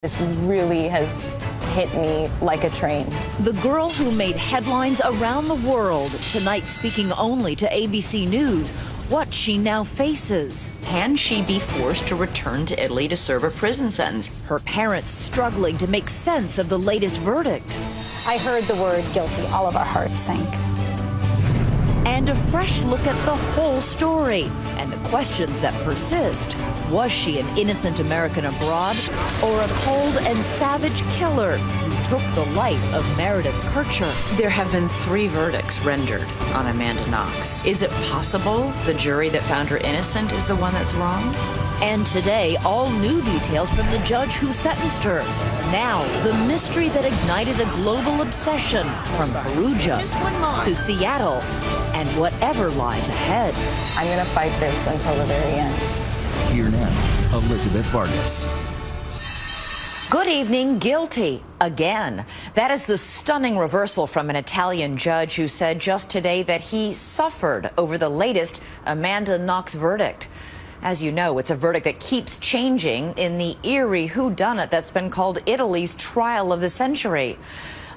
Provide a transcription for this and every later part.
This really has hit me like a train. The girl who made headlines around the world, tonight speaking only to ABC News, what she now faces. Can she be forced to return to Italy to serve a prison sentence? Her parents struggling to make sense of the latest verdict. I heard the word guilty. All of our hearts sank. And a fresh look at the whole story and the questions that persist. Was she an innocent American abroad or a cold and savage killer who took the life of Meredith Kercher? There have been 3 verdicts rendered on Amanda Knox. Is it possible the jury that found her innocent is the one that's wrong? And today, all new details from the judge who sentenced her. Now, the mystery that ignited a global obsession from Perugia to Seattle and whatever lies ahead. I'm going to fight this until the very end. Here now, Elizabeth Vargas. Good evening. Guilty again. That is the stunning reversal from an Italian judge who said just today that he suffered over the latest Amanda Knox verdict. As you know, it's a verdict that keeps changing in the eerie whodunit that's been called Italy's trial of the century.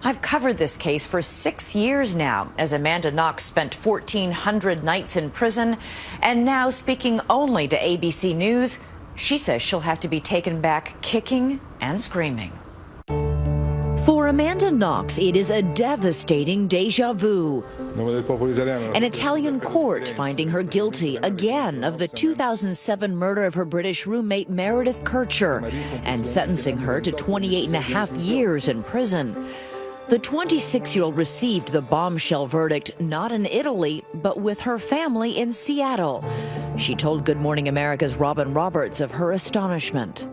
I've covered this case for 6 years now, as Amanda Knox spent 1,400 nights in prison, and now speaking only to ABC News, she says she'll have to be taken back kicking and screaming. For Amanda Knox, it is a devastating déjà vu. An Italian court finding her guilty again of the 2007 murder of her British roommate Meredith Kercher and sentencing her to 28.5 years in prison. The 26-year-old received the bombshell verdict not in Italy, but with her family in Seattle. She told Good Morning America's Robin Roberts of her astonishment.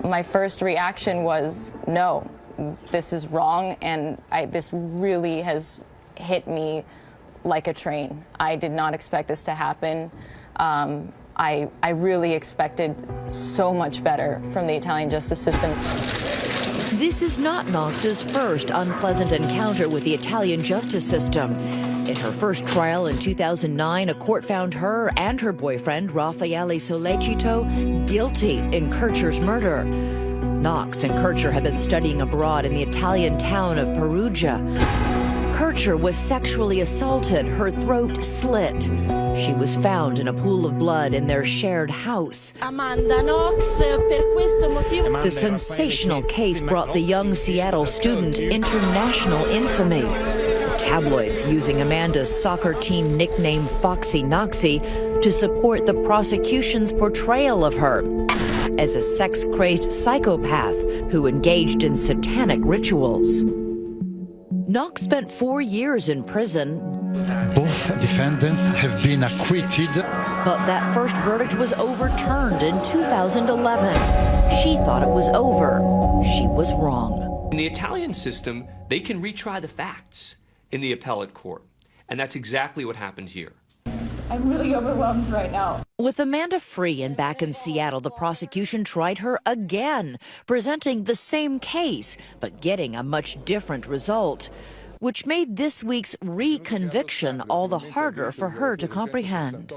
My first reaction was, no, this is wrong, and this really has hit me like a train. I did not expect this to happen. I really expected so much better from the Italian justice system. This is not Knox's first unpleasant encounter with the Italian justice system. In her first trial in 2009, a court found her and her boyfriend, Raffaele Sollecito, guilty in Kercher's murder. Knox and Kercher had been studying abroad in the Italian town of Perugia. Kercher was sexually assaulted, her throat slit. She was found in a pool of blood in their shared house. Amanda Knox, per questo motivo. The sensational case brought the young Seattle student international infamy. Tabloids using Amanda's soccer team nickname Foxy Knoxy to support the prosecution's portrayal of her as a sex-crazed psychopath who engaged in satanic rituals. Knox spent 4 years in prison. Both defendants have been acquitted. But that first verdict was overturned in 2011. She thought it was over. She was wrong. In the Italian system, they can retry the facts in the appellate court. And that's exactly what happened here. I'm really overwhelmed right now. With Amanda free and back in Seattle, the prosecution tried her again, presenting the same case, but getting a much different result, which made this week's reconviction all the harder for her to comprehend.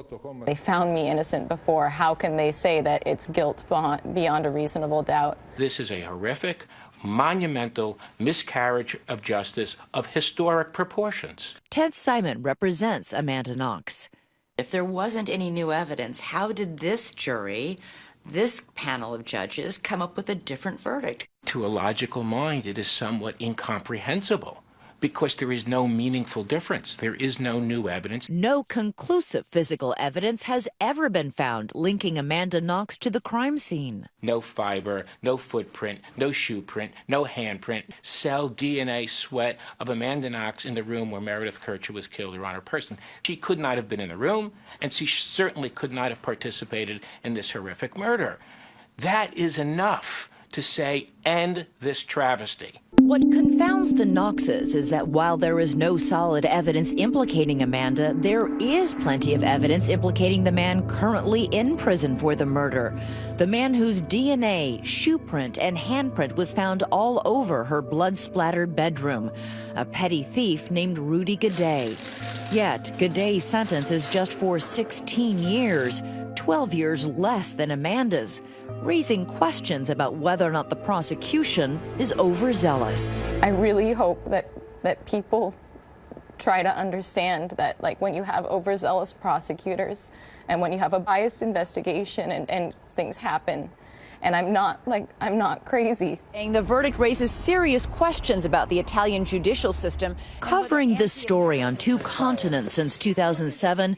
They found me innocent before. How can they say that it's guilt beyond a reasonable doubt? This is a horrific, monumental miscarriage of justice of historic proportions. Ted Simon represents Amanda Knox. If there wasn't any new evidence, how did this jury, this panel of judges, come up with a different verdict? To a logical mind, it is somewhat incomprehensible because there is no meaningful difference. There is no new evidence. No conclusive physical evidence has ever been found linking Amanda Knox to the crime scene. No fiber, no footprint, no shoe print, no handprint, cell DNA sweat of Amanda Knox in the room where Meredith Kercher was killed or on her person. She could not have been in the room, and she certainly could not have participated in this horrific murder. That is enough to say, end this travesty. What confounds the Knoxes is that while there is no solid evidence implicating Amanda, there is plenty of evidence implicating the man currently in prison for the murder. The man whose DNA, shoe print, and handprint was found all over her blood-splattered bedroom. A petty thief named Rudy Gaudet. Yet, Gaudet's sentence is just for 16 years, 12 years less than Amanda's. raising questions about whether or not the prosecution is overzealous. I really hope that people try to understand that, like, when you have overzealous prosecutors and when you have a biased investigation and things happen, and I'm not crazy. The verdict raises serious questions about the Italian judicial system. Covering this story on 2 continents since 2007,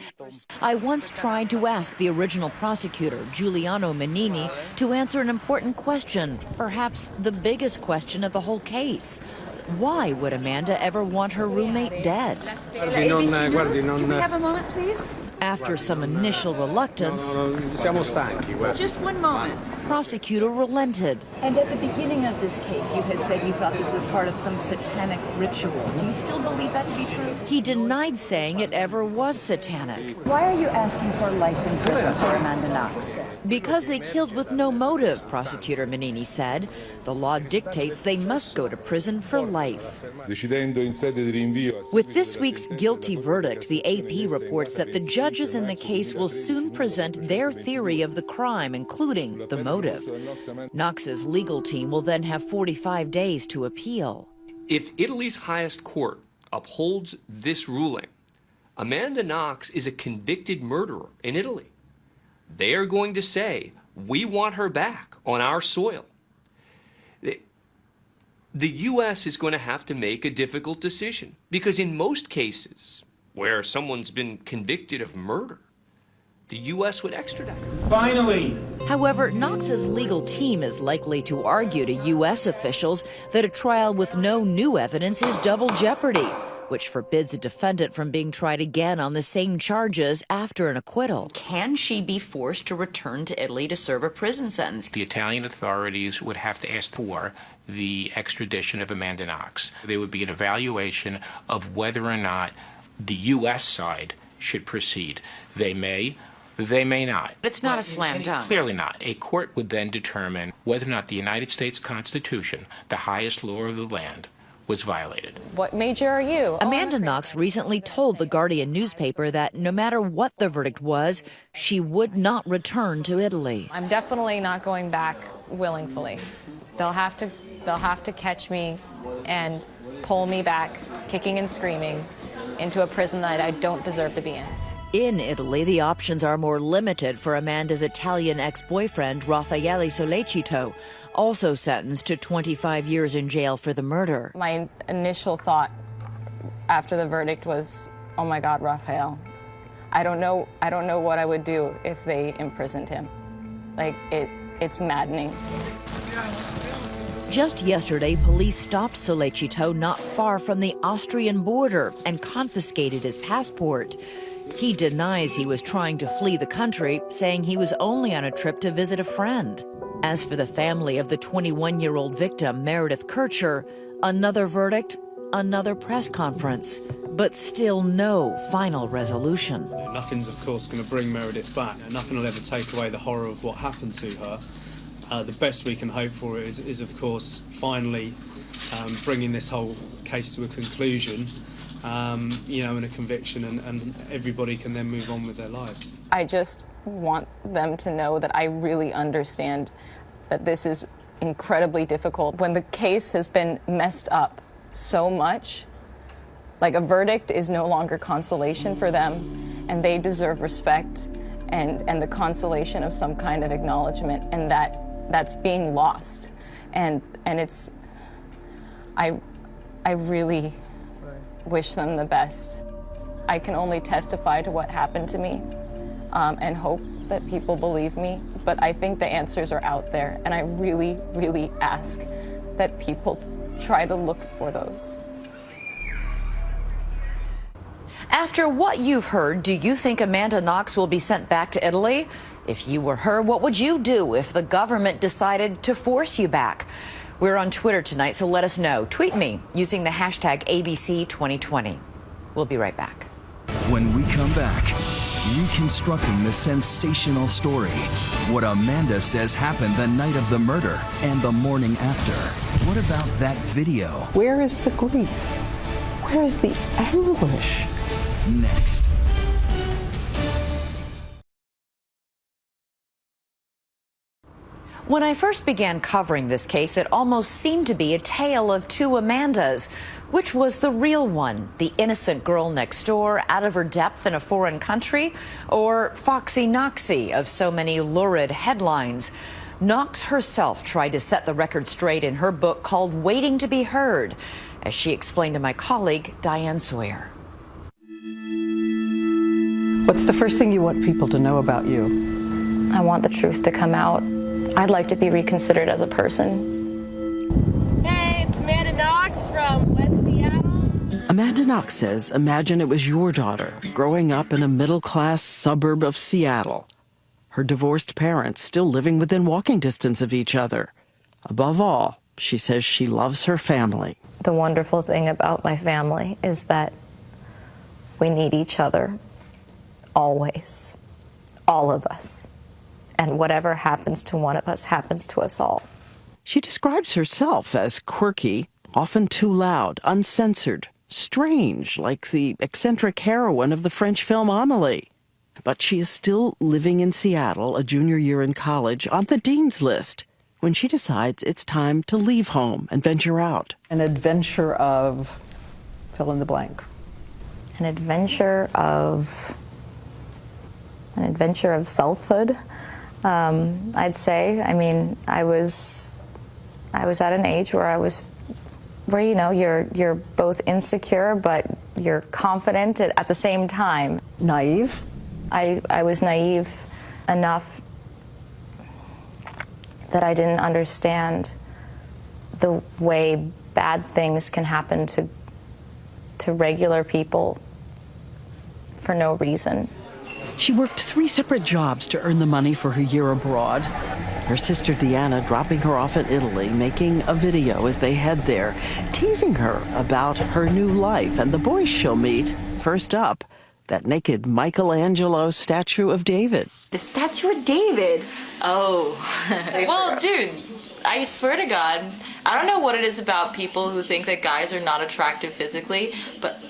I once tried to ask the original prosecutor, Giuliano Menini, to answer an important question, perhaps the biggest question of the whole case. Why would Amanda ever want her roommate dead? Can we have a moment, please? After some initial reluctance, Just one moment. prosecutor relented. And at the beginning of this case, you had said you thought this was part of some satanic ritual. Do you still believe that to be true? He denied saying it ever was satanic. Why are you asking for life in prison for Amanda Knox? Because they killed with no motive, Prosecutor Menini said. The law dictates they must go to prison for life. With this week's guilty verdict, the AP reports that the judges in the case will soon present their theory of the crime, including the motive. Knox's legal team will then have 45 days to appeal. If Italy's highest court upholds this ruling, Amanda Knox is a convicted murderer in Italy. They are going to say, we want her back on our soil. The U.S. is going to have to make a difficult decision because in most cases where someone's been convicted of murder, the U.S. would extradite. Finally! However, Knox's legal team is likely to argue to U.S. officials that a trial with no new evidence is double jeopardy, which forbids a defendant from being tried again on the same charges after an acquittal. Can she be forced to return to Italy to serve a prison sentence? The Italian authorities would have to ask for the extradition of Amanda Knox. There would be an evaluation of whether or not the U.S. side should proceed. They may not. It's not a slam dunk. Clearly not. A court would then determine whether or not the United States Constitution, the highest law of the land, was violated. What major are you? Amanda Knox recently told the Guardian newspaper that no matter what the verdict was, she would not return to Italy. I'm definitely not going back willingly. They'll have to catch me and pull me back, kicking and screaming, into a prison that I don't deserve to be in. In Italy, the options are more limited for Amanda's Italian ex-boyfriend, Raffaele Sollecito, also sentenced to 25 years in jail for the murder. My initial thought after the verdict was, oh my God, Raphael. I don't know what I would do if they imprisoned him. Like, it's maddening. Just yesterday, police stopped Sollecito not far from the Austrian border and confiscated his passport. He denies he was trying to flee the country, saying he was only on a trip to visit a friend. As for the family of the 21-year-old victim, Meredith Kircher, another verdict, another press conference, but still no final resolution. Nothing's, of course, going to bring Meredith back. Nothing will ever take away the horror of what happened to her. The best we can hope for is of course, finally bringing this whole case to a conclusion, and a conviction, and everybody can then move on with their lives. I just want them to know that I really understand that this is incredibly difficult. When the case has been messed up so much, like, a verdict is no longer consolation for them, and they deserve respect and the consolation of some kind of acknowledgement, and that's being lost. And it's, I really wish them the best. I can only testify to what happened to me and hope that people believe me, but I think the answers are out there, and I really, really ask that people try to look for those. After what you've heard, do you think Amanda Knox will be sent back to Italy? If you were her, what would you do if the government decided to force you back? We're on Twitter tonight, so let us know. Tweet me using the hashtag ABC2020. We'll be right back. When we come back, reconstructing the sensational story. What Amanda says happened the night of the murder and the morning after. What about that video? Where is the grief? Where is the anguish? Next. When I first began covering this case, it almost seemed to be a tale of two Amandas. Which was the real one? The innocent girl next door, out of her depth in a foreign country? Or Foxy Knoxy of so many lurid headlines? Knox herself tried to set the record straight in her book called Waiting to be Heard, as she explained to my colleague, Diane Sawyer. What's the first thing you want people to know about you? I want the truth to come out. I'd like to be reconsidered as a person. Hey, it's Amanda Knox from West Seattle. Amanda Knox says, imagine it was your daughter growing up in a middle-class suburb of Seattle. Her divorced parents still living within walking distance of each other. Above all, she says she loves her family. The wonderful thing about my family is that we need each other, always, all of us. And whatever happens to one of us happens to us all. She describes herself as quirky, often too loud, uncensored, strange, like the eccentric heroine of the French film Amélie. But she is still living in Seattle, a junior year in college, on the dean's list, when she decides it's time to leave home and venture out. An adventure of fill in the blank. An adventure of selfhood, I'd say. I mean, I was at an age where you know you're both insecure but you're confident at the same time. Naive. I was naive enough that I didn't understand the way bad things can happen to regular people for no reason. She worked 3 separate jobs to earn the money for her year abroad. Her sister Deanna dropping her off in Italy, making a video as they head there, teasing her about her new life and the boys she'll meet. First up, that naked Michelangelo statue of David. The statue of David? Oh. Well, dude, I swear to God, I don't know what it is about people who think that guys are not attractive physically, but...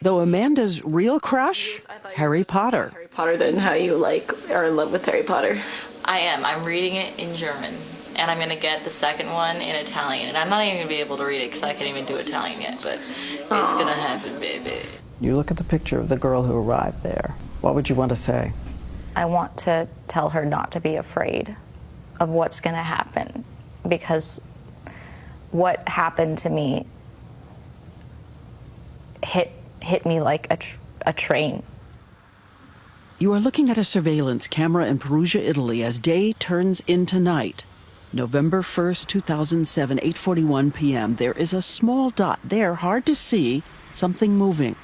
Though Amanda's real crush, Harry Potter. Harry Potter, then how you are in love with Harry Potter? I am. I'm reading it in German. And I'm going to get the second one in Italian. And I'm not even going to be able to read it because I can't even do Italian yet. But it's going to happen, baby. You look at the picture of the girl who arrived there. What would you want to say? I want to tell her not to be afraid of what's going to happen. Because what happened to me hit me like a train. You are looking at a surveillance camera in Perugia, Italy, as day turns into night. November 1st, 2007, 8:41 p.m. There is a small dot there, hard to see, something moving.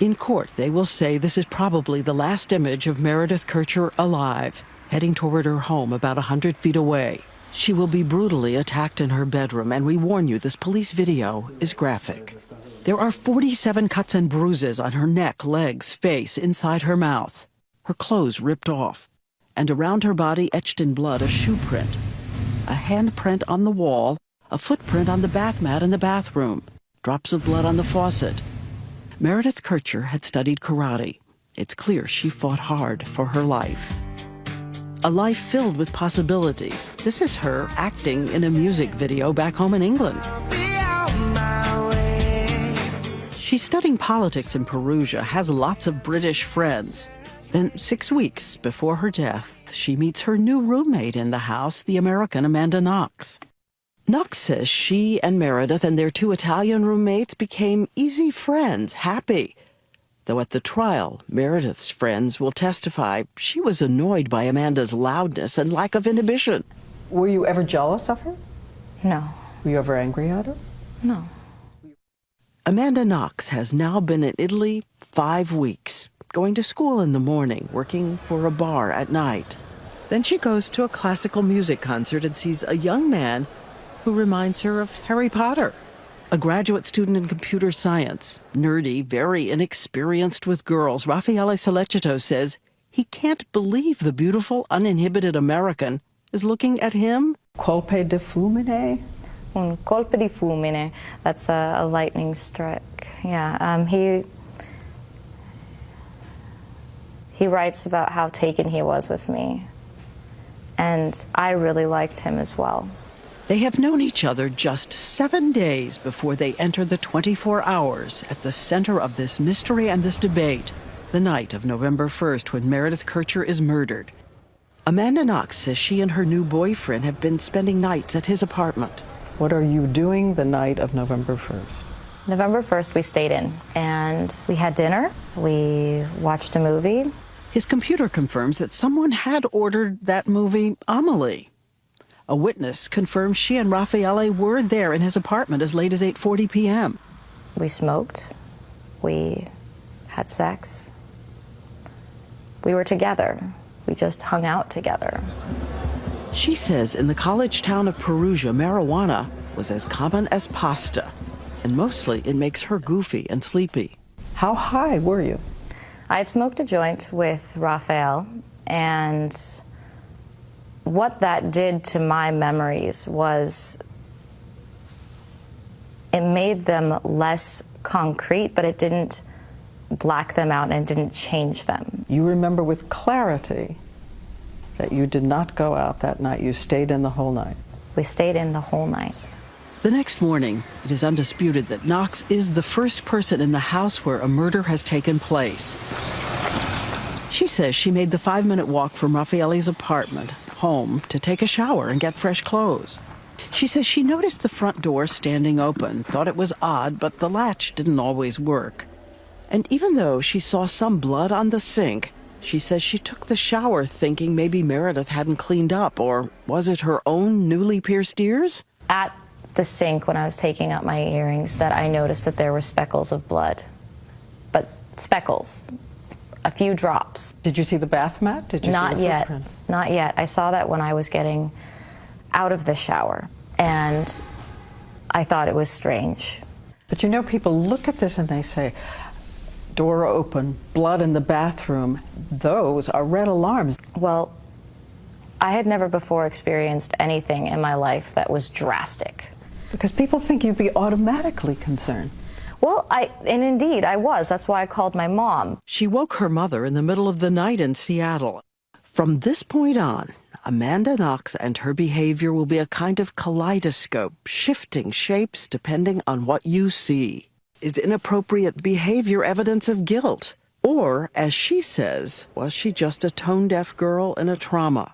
In court, they will say this is probably the last image of Meredith Kercher alive, heading toward her home about 100 feet away. She will be brutally attacked in her bedroom, and we warn you, this police video is graphic. There are 47 cuts and bruises on her neck, legs, face, inside her mouth. Her clothes ripped off, and around her body, etched in blood, a shoe print. A handprint on the wall, a footprint on the bath mat in the bathroom, drops of blood on the faucet. Meredith Kercher had studied karate. It's clear she fought hard for her life. A life filled with possibilities. This is her acting in a music video back home in England. She's studying politics in Perugia, has lots of British friends. Then 6 weeks before her death, she meets her new roommate in the house, the American Amanda Knox. Knox says she and Meredith and their 2 Italian roommates became easy friends, happy. Though at the trial, Meredith's friends will testify she was annoyed by Amanda's loudness and lack of inhibition. Were you ever jealous of her? No. Were you ever angry at her? No. Amanda Knox has now been in Italy 5 weeks. Going to school in the morning, working for a bar at night. Then she goes to a classical music concert and sees a young man who reminds her of Harry Potter, a graduate student in computer science, nerdy, very inexperienced with girls. Raffaele Sollecito says he can't believe the beautiful, uninhibited American is looking at him. Colpe di fulmine? Un colpo di fulmine. That's a lightning strike. Yeah, He writes about how taken he was with me, and I really liked him as well. They have known each other just 7 days before they enter the 24 hours at the center of this mystery and this debate, the night of November 1st when Meredith Kercher is murdered. Amanda Knox says she and her new boyfriend have been spending nights at his apartment. What are you doing the night of November 1st? November 1st, we stayed in, and we had dinner. We watched a movie. His computer confirms that someone had ordered that movie, Amelie. A witness confirms she and Raffaele were there in his apartment as late as 8:40 p.m. We smoked. We had sex. We were together. We just hung out together. She says in the college town of Perugia, marijuana was as common as pasta, and mostly it makes her goofy and sleepy. How high were you? I had smoked a joint with Raphael, and what that did to my memories was it made them less concrete, but it didn't black them out and it didn't change them. You remember with clarity that you did not go out that night. You stayed in the whole night. We stayed in the whole night. The next morning, it is undisputed that Knox is the first person in the house where a murder has taken place. She says she made the 5-minute walk from Raffaele's apartment home to take a shower and get fresh clothes. She says she noticed the front door standing open, thought it was odd, but the latch didn't always work. And even though she saw some blood on the sink, she says she took the shower thinking maybe Meredith hadn't cleaned up, or was it her own newly pierced ears? At the sink when I was taking out my earrings that I noticed that there were speckles of blood. But speckles. A few drops. Did you see the bath mat? Did you see the footprint? Not yet. I saw that when I was getting out of the shower, and I thought it was strange. But you know, people look at this and they say, door open, blood in the bathroom. Those are red alarms. Well, I had never before experienced anything in my life that was drastic. Because people think you'd be automatically concerned. Well, and indeed I was. That's why I called my mom. She woke her mother in the middle of the night in Seattle. From this point on, Amanda Knox and her behavior will be a kind of kaleidoscope, shifting shapes depending on what you see. Is inappropriate behavior evidence of guilt? Or, as she says, was she just a tone-deaf girl in a trauma?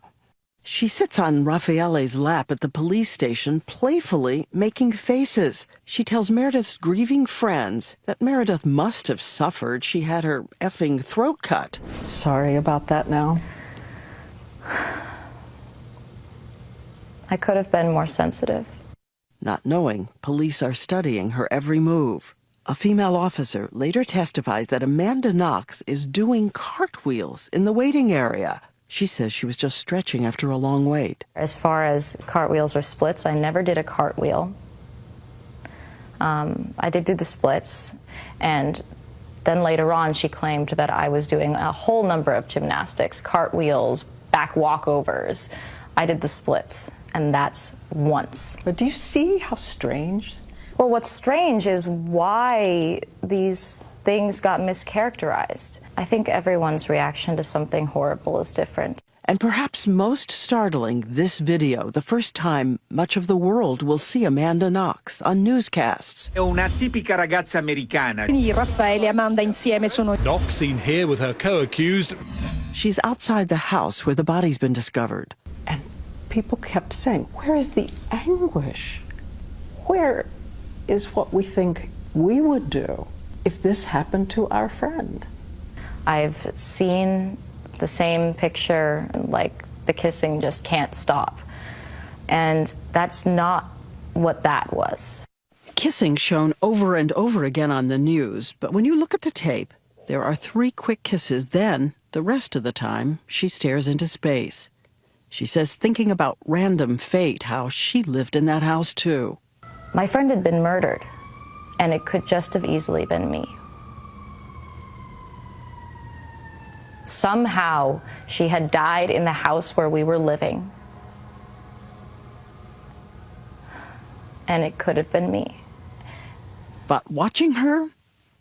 She sits on Raffaele's lap at the police station, playfully making faces. She tells Meredith's grieving friends that Meredith must have suffered. She had her effing throat cut. Sorry about that now. I could have been more sensitive. Not knowing, police are studying her every move. A female officer later testifies that Amanda Knox is doing cartwheels in the waiting area. She says she was just stretching after a long wait. As far as cartwheels or splits, I never did a cartwheel. I did do the splits, and then later on she claimed that I was doing a whole number of gymnastics, cartwheels, back walkovers. I did the splits, and that's once. But do you see how strange? Well, what's strange is why these things got mischaracterized. I think everyone's reaction to something horrible is different. And perhaps most startling, this video, the first time much of the world will see Amanda Knox on newscasts. È una tipica ragazza americana. Raffaele e Amanda insieme sono... Knox seen here with her co-accused. She's outside the house where the body's been discovered. And people kept saying, where is the anguish? Where is what we think we would do if this happened to our friend? I've seen the same picture, like the kissing just can't stop. And that's not what that was. Kissing shown over and over again on the news, but when you look at the tape, there are 3 quick kisses, then the rest of the time she stares into space. She says thinking about random fate, how she lived in that house too. My friend had been murdered, and it could just have easily been me. Somehow, she had died in the house where we were living. And it could have been me. But watching her,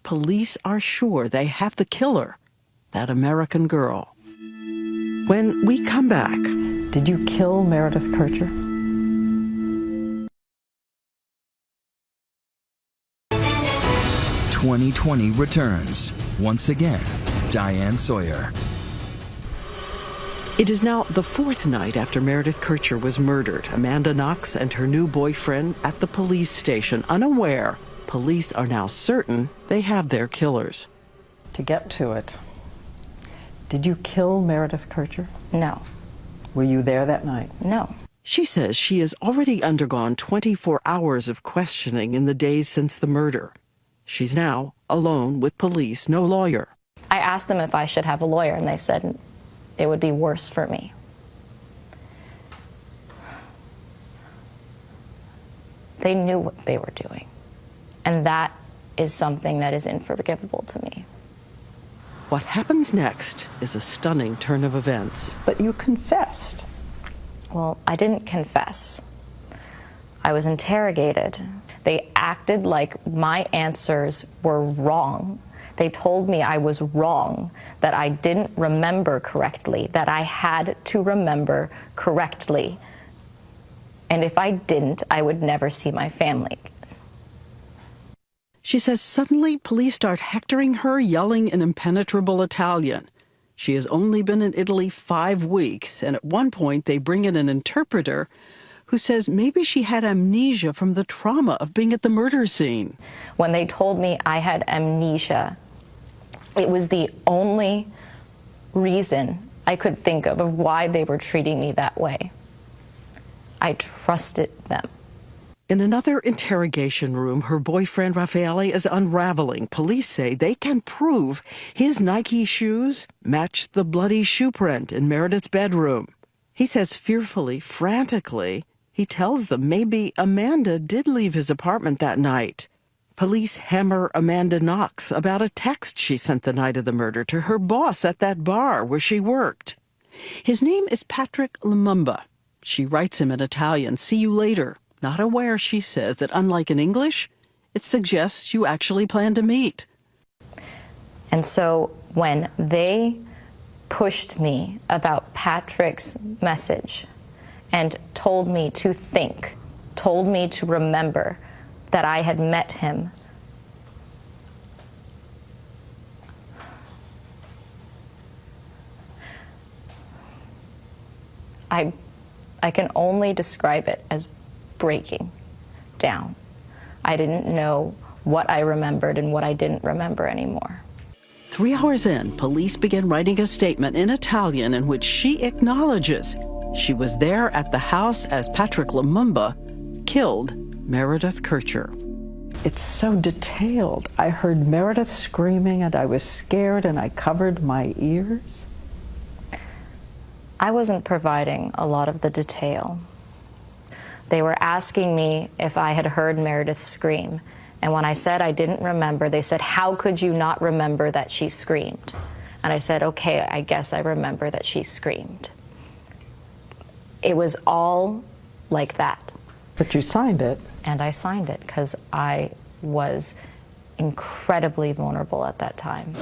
police are sure they have the killer. that American girl. When we come back, did you kill Meredith Kercher? "2020 returns. Once again, Diane Sawyer. It is now the fourth night after Meredith Kercher was murdered. Amanda Knox and her new boyfriend at the police station, unaware. Police are now certain they have their killers. To get to it, did you kill Meredith Kercher? No. Were you there that night? No. She says she has already undergone 24 hours of questioning in the days since the murder. She's now alone with police, no lawyer. I asked them if I should have a lawyer, and they said it would be worse for me. They knew what they were doing, and that is something that is unforgivable to me. What happens next is a stunning turn of events. But you confessed. Well, I didn't confess. I was interrogated. They acted like my answers were wrong. They told me I was wrong, that I didn't remember correctly, that I had to remember correctly. And if I didn't, I would never see my family. She says suddenly police start hectoring her, yelling in impenetrable Italian. She has only been in Italy 5 weeks, and at one point they bring in an interpreter who says maybe she had amnesia from the trauma of being at the murder scene. When they told me I had amnesia, it was the only reason I could think of why they were treating me that way. I trusted them. In another interrogation room, her boyfriend Raffaele is unraveling. Police say they can prove his Nike shoes matched the bloody shoe print in Meredith's bedroom. He says fearfully, frantically, he tells them maybe Amanda did leave his apartment that night. Police hammer Amanda Knox about a text she sent the night of the murder to her boss at that bar where she worked. His name is Patrick Lumumba. She writes him in Italian, "See you later." Not aware, she says, that unlike in English, it suggests you actually plan to meet. And so when they pushed me about Patrick's message and told me to think, told me to remember that I had met him, I can only describe it as breaking down. I didn't know what I remembered and what I didn't remember anymore. 3 hours in, police begin writing a statement in Italian in which she acknowledges she was there at the house as Patrick Lumumba killed Meredith Kercher. It's so detailed. I heard Meredith screaming and I was scared and I covered my ears. I wasn't providing a lot of the detail. They were asking me if I had heard Meredith scream. And when I said I didn't remember, they said, "How could you not remember that she screamed?" And I said, "Okay, I guess I remember that she screamed." It was all like that. But you signed it. And I signed it because I was incredibly vulnerable at that time.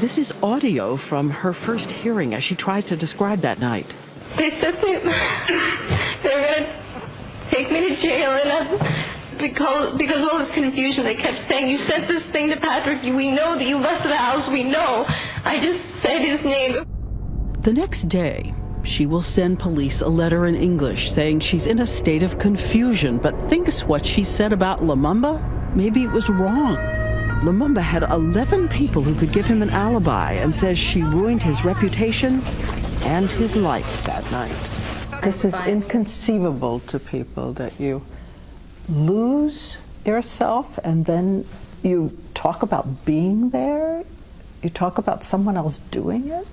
This is audio from her first hearing as she tries to describe that night. They said they were going to take me to jail, and because of all this confusion, they kept saying, "You said this thing to Patrick. We know that you left the house. We know." I just said his name. The next day, she will send police a letter in English saying she's in a state of confusion, but thinks what she said about Lumumba, maybe it was wrong. Lumumba had 11 people who could give him an alibi and says she ruined his reputation and his life that night. This is inconceivable to people, that you lose yourself and then you talk about being there, you talk about someone else doing it.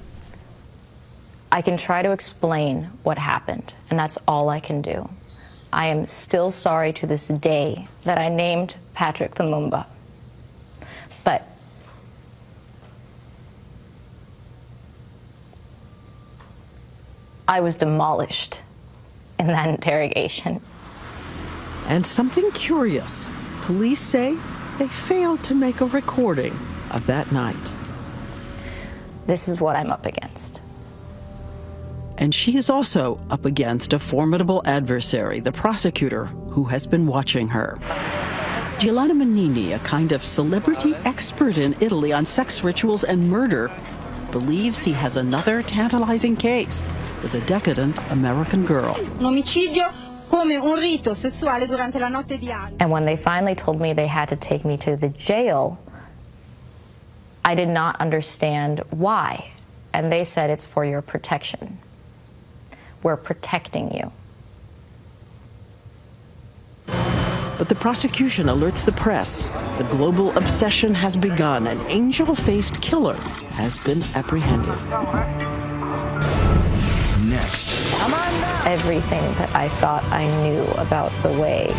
I can try to explain what happened, and that's all I can do. I am still sorry to this day that I named Patrick Lumumba. But I was demolished in that interrogation. And something curious. Police say they failed to make a recording of that night. this is what I'm up against. And she is also up against a formidable adversary, the prosecutor, who has been watching her. Giuliano Menini, a kind of celebrity expert in Italy on sex rituals and murder, believes he has another tantalizing case with a decadent American girl. And when they finally told me they had to take me to the jail, I did not understand why. And they said, it's for your protection. We're protecting you. But the prosecution alerts the press. The global obsession has begun. An angel-faced killer has been apprehended. Next. Everything that I thought I knew about the way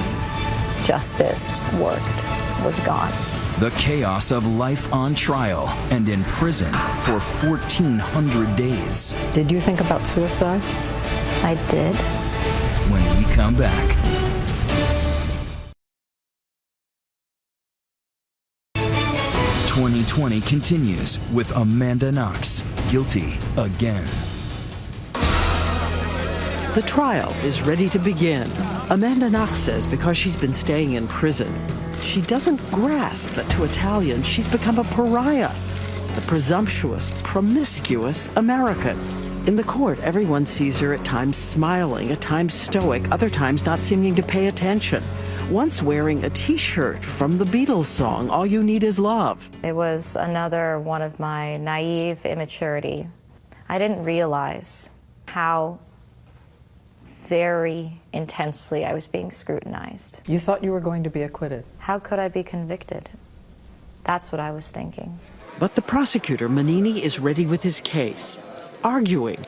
justice worked was gone. The chaos of life on trial and in prison for 1,400 days. Did you think about suicide? I did. When we come back. "2020 continues with Amanda Knox, guilty again." The trial is ready to begin. Amanda Knox says because she's been staying in prison, she doesn't grasp that to Italians she's become a pariah, the presumptuous, promiscuous American. In the court, everyone sees her at times smiling, at times stoic, other times not seeming to pay attention. Once wearing a T-shirt from the Beatles song, All You Need Is Love. It was another one of my naive immaturity. I didn't realize how very intensely I was being scrutinized. You thought you were going to be acquitted. How could I be convicted? That's what I was thinking. But the prosecutor, Menini, is ready with his case, arguing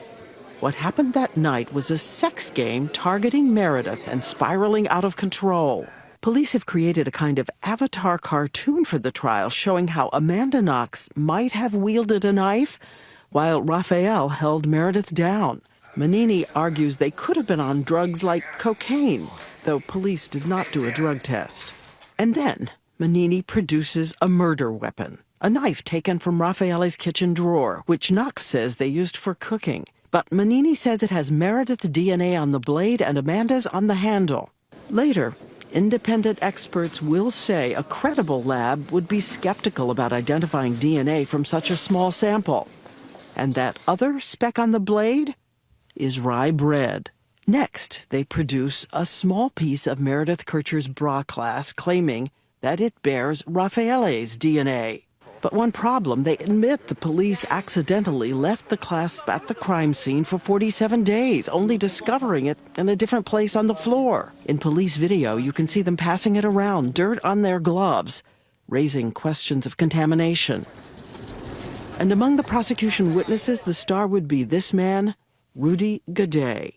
what happened that night was a sex game targeting Meredith and spiraling out of control. Police have created a kind of avatar cartoon for the trial showing how Amanda Knox might have wielded a knife while Raphael held Meredith down. Menini argues they could have been on drugs like cocaine, though police did not do a drug test. And then Menini produces a murder weapon, a knife taken from Raffaele's kitchen drawer, which Knox says they used for cooking. But Menini says it has Meredith's DNA on the blade and Amanda's on the handle. Later, independent experts will say a credible lab would be skeptical about identifying DNA from such a small sample. And that other speck on the blade is rye bread. Next, they produce a small piece of Meredith Kircher's bra clasp, claiming that it bears Raffaele's DNA. But one problem, they admit the police accidentally left the clasp at the crime scene for 47 days, only discovering it in a different place on the floor. In police video, you can see them passing it around, dirt on their gloves, raising questions of contamination. And among the prosecution witnesses, the star would be this man, Rudy Guede.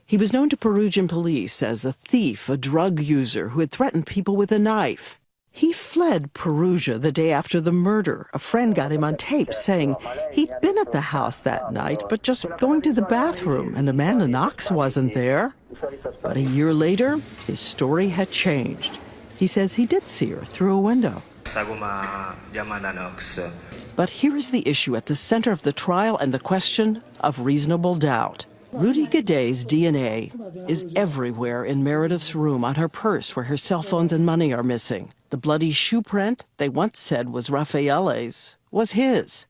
He was known to Perugian police as a thief, a drug user who had threatened people with a knife. He fled Perugia the day after the murder. A friend got him on tape saying he'd been at the house that night, but just going to the bathroom, and Amanda Knox wasn't there. But a year later, his story had changed. He says he did see her through a window. But here is the issue at the center of the trial and the question of reasonable doubt. Rudy Guede's DNA is everywhere in Meredith's room, on her purse where her cell phones and money are missing. The bloody shoe print they once said was Raffaele's was his.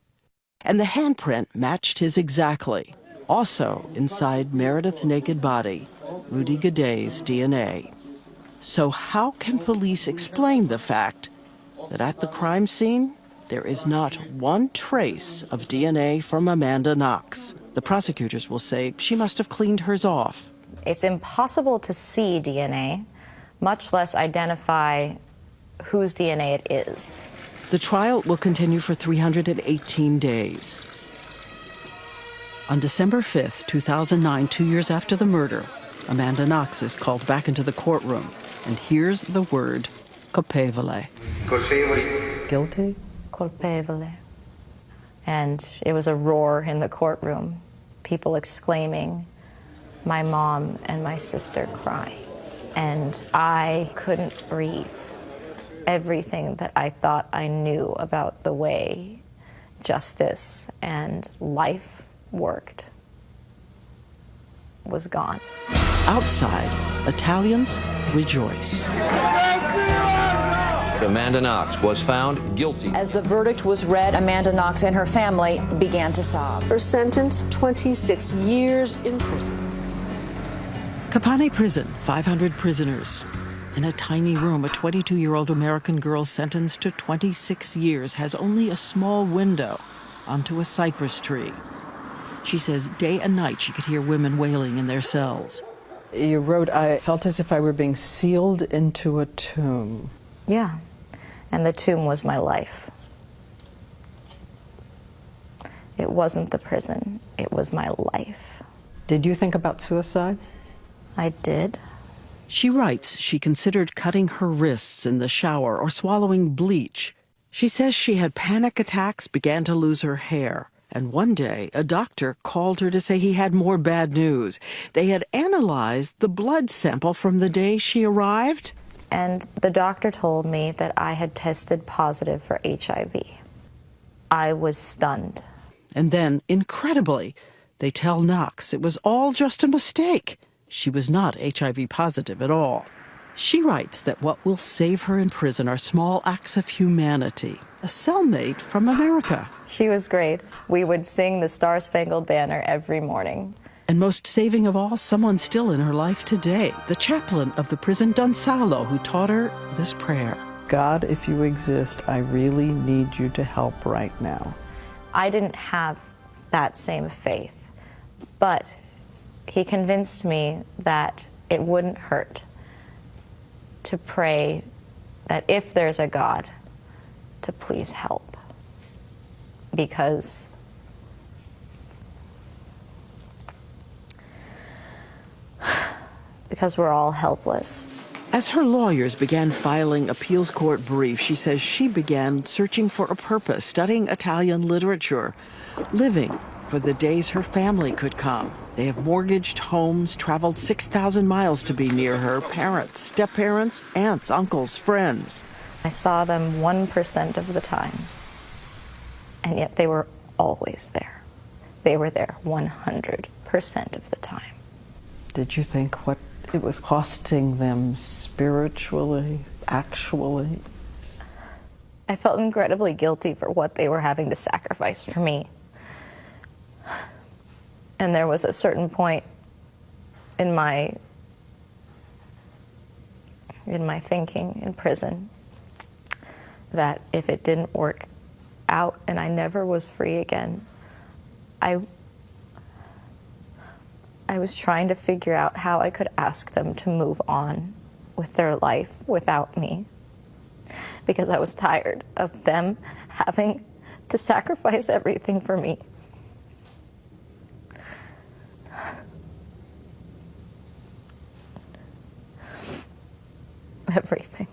And the handprint matched his exactly. Also inside Meredith's naked body, Rudy Guede's DNA. So how can police explain the fact that at the crime scene, there is not one trace of DNA from Amanda Knox? The prosecutors will say she must have cleaned hers off. It's impossible to see DNA, much less identify whose DNA it is. The trial will continue for 318 days. On December 5th, 2009, 2 years after the murder, Amanda Knox is called back into the courtroom and hears the word colpevole. Guilty? Colpevole. And it was a roar in the courtroom, people exclaiming, my mom and my sister crying. And I couldn't breathe. Everything that I thought I knew about the way justice and life worked was gone. Outside, Italians rejoice. Amanda Knox was found guilty. As the verdict was read, Amanda Knox and her family began to sob. Her sentence, 26 years in prison. Capane Prison, 500 prisoners. In a tiny room, a 22-year-old American girl sentenced to 26 years has only a small window onto a cypress tree. She says day and night she could hear women wailing in their cells. You wrote, I felt as if I were being sealed into a tomb. Yeah, and the tomb was my life. It wasn't the prison, it was my life. Did you think about suicide? I did. She writes she considered cutting her wrists in the shower or swallowing bleach. She says she had panic attacks, began to lose her hair. And one day, a doctor called her to say he had more bad news. They had analyzed the blood sample from the day she arrived. And the doctor told me that I had tested positive for HIV. I was stunned. And then, incredibly, they tell Knox it was all just a mistake. She was not HIV positive at all. She writes that what will save her in prison are small acts of humanity. A cellmate from America. She was great. We would sing the Star-Spangled Banner every morning. And most saving of all, someone still in her life today, the chaplain of the prison, Don Salo, who taught her this prayer. God, if you exist, I really need you to help right now. I didn't have that same faith, but he convinced me that it wouldn't hurt to pray that if there's a God, to please help. Because we're all helpless. As her lawyers began filing appeals court briefs, she says she began searching for a purpose, studying Italian literature, living for the days her family could come. They have mortgaged homes, traveled 6,000 miles to be near her, parents, step-parents, aunts, uncles, friends. I saw them 1% of the time, and yet they were always there. They were there 100% of the time. Did you think what it was costing them spiritually, actually? I felt incredibly guilty for what they were having to sacrifice for me. And there was a certain point in my thinking in prison that if it didn't work out and I never was free again, I was trying to figure out how I could ask them to move on with their life without me, because I was tired of them having to sacrifice everything for me. Everything.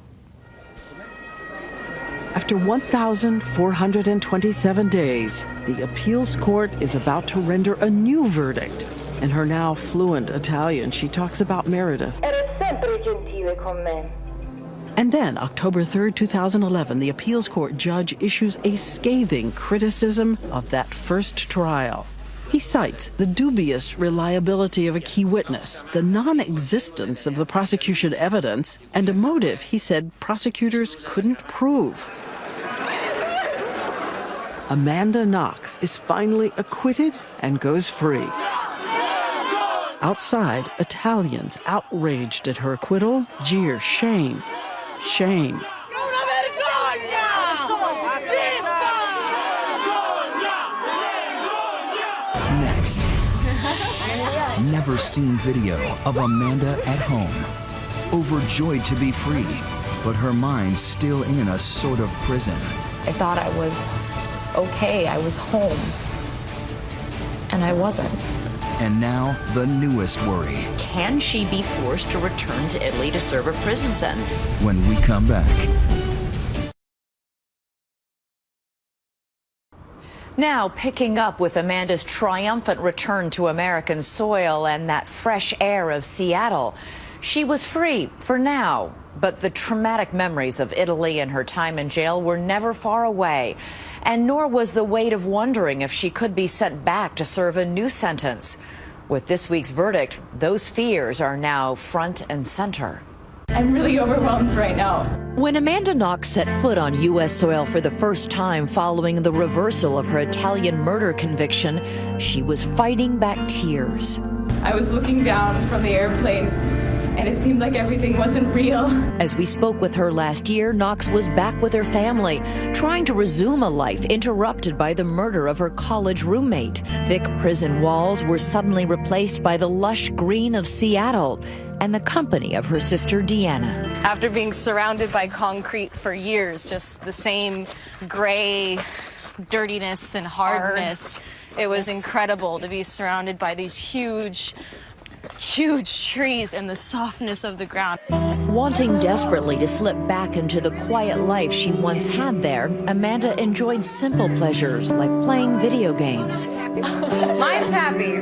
After 1,427 days, the appeals court is about to render a new verdict. In her now fluent Italian, she talks about Meredith. And then, October 3rd, 2011, the appeals court judge issues a scathing criticism of that first trial. He cites the dubious reliability of a key witness, the non-existence of the prosecution evidence, and a motive he said prosecutors couldn't prove. Amanda Knox is finally acquitted and goes free. Outside, Italians, outraged at her acquittal, jeer, shame, shame. Next, never-seen video of Amanda at home, overjoyed to be free, but her mind still in a sort of prison. I thought I was okay, I was home, and I wasn't. And now, the newest worry. Can she be forced to return to Italy to serve a prison sentence? When we come back. Now, picking up with Amanda's triumphant return to American soil and that fresh air of Seattle. She was free for now, But the traumatic memories of Italy and her time in jail were never far away, and nor was the weight of wondering if she could be sent back to serve a new sentence. With this week's verdict, those fears are now front and center. I'm really overwhelmed right now. When Amanda Knox set foot on U.S. soil for the first time following the reversal of her Italian murder conviction, she was fighting back tears. I was looking down from the airplane, and it seemed like everything wasn't real. As we spoke with her last year, Knox was back with her family, trying to resume a life interrupted by the murder of her college roommate. Thick prison walls were suddenly replaced by the lush green of Seattle and the company of her sister Deanna. After being surrounded by concrete for years, just the same gray dirtiness and hardness, it was incredible to be surrounded by these huge trees and the softness of the ground. Wanting desperately to slip back into the quiet life she once had there, Amanda enjoyed simple pleasures like playing video games. Mine's happy.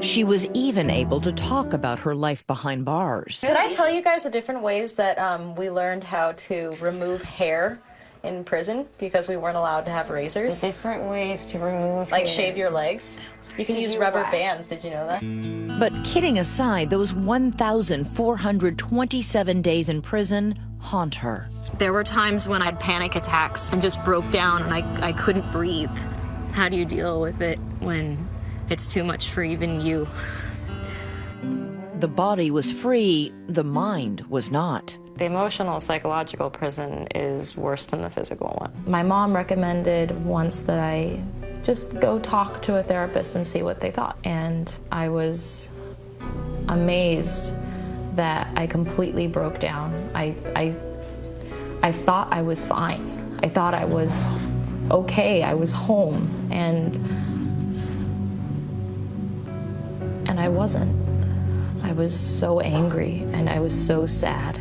She was even able to talk about her life behind bars. Did I tell you guys the different ways that we learned how to remove hair in prison because we weren't allowed to have razors? Different ways to remove Like hair. shave your legs. You can use rubber bands. Did you know that? But kidding aside, those 1,427 days in prison haunt her. There were times when I had panic attacks and just broke down and I couldn't breathe. How do you deal with it when it's too much for even you? The body was free, the mind was not. The emotional, psychological prison is worse than the physical one. My mom recommended once that I just go talk to a therapist and see what they thought. And I was amazed that I completely broke down. I thought I was fine. I thought I was okay. I was home. And I wasn't. I was so angry and I was so sad.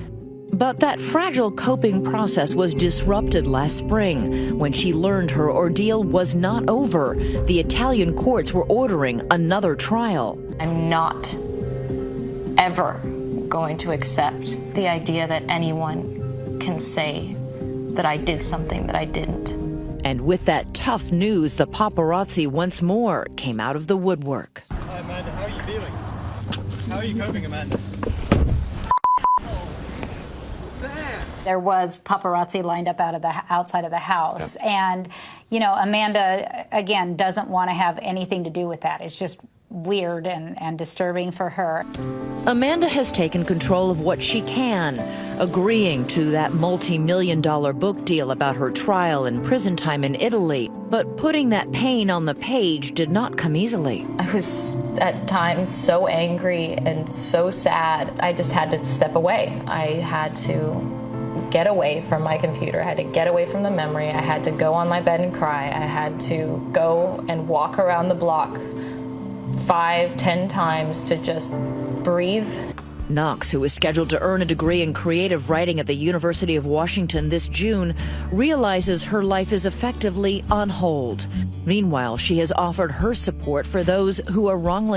But that fragile coping process was disrupted last spring when she learned her ordeal was not over. The Italian courts were ordering another trial. I'm not ever going to accept the idea that anyone can say that I did something that I didn't. And with that tough news, the paparazzi once more came out of the woodwork. Hi, Amanda. How are you feeling? How are you coping, Amanda? There was paparazzi lined up outside of the house. Yep. And, you know, Amanda, again, doesn't want to have anything to do with that. It's just weird and disturbing for her. Amanda has taken control of what she can, agreeing to that multi-million-dollar book deal about her trial and prison time in Italy. But putting that pain on the page did not come easily. I was at times so angry and so sad. I just had to step away. I had to get away from my computer. I had to get away from the memory. I had to go on my bed and cry. I had to go and walk around the block 5-10 times to just breathe. Knox, who is scheduled to earn a degree in creative writing at the University of Washington this June, realizes her life is effectively on hold. Meanwhile, she has offered her support for those who are wrongly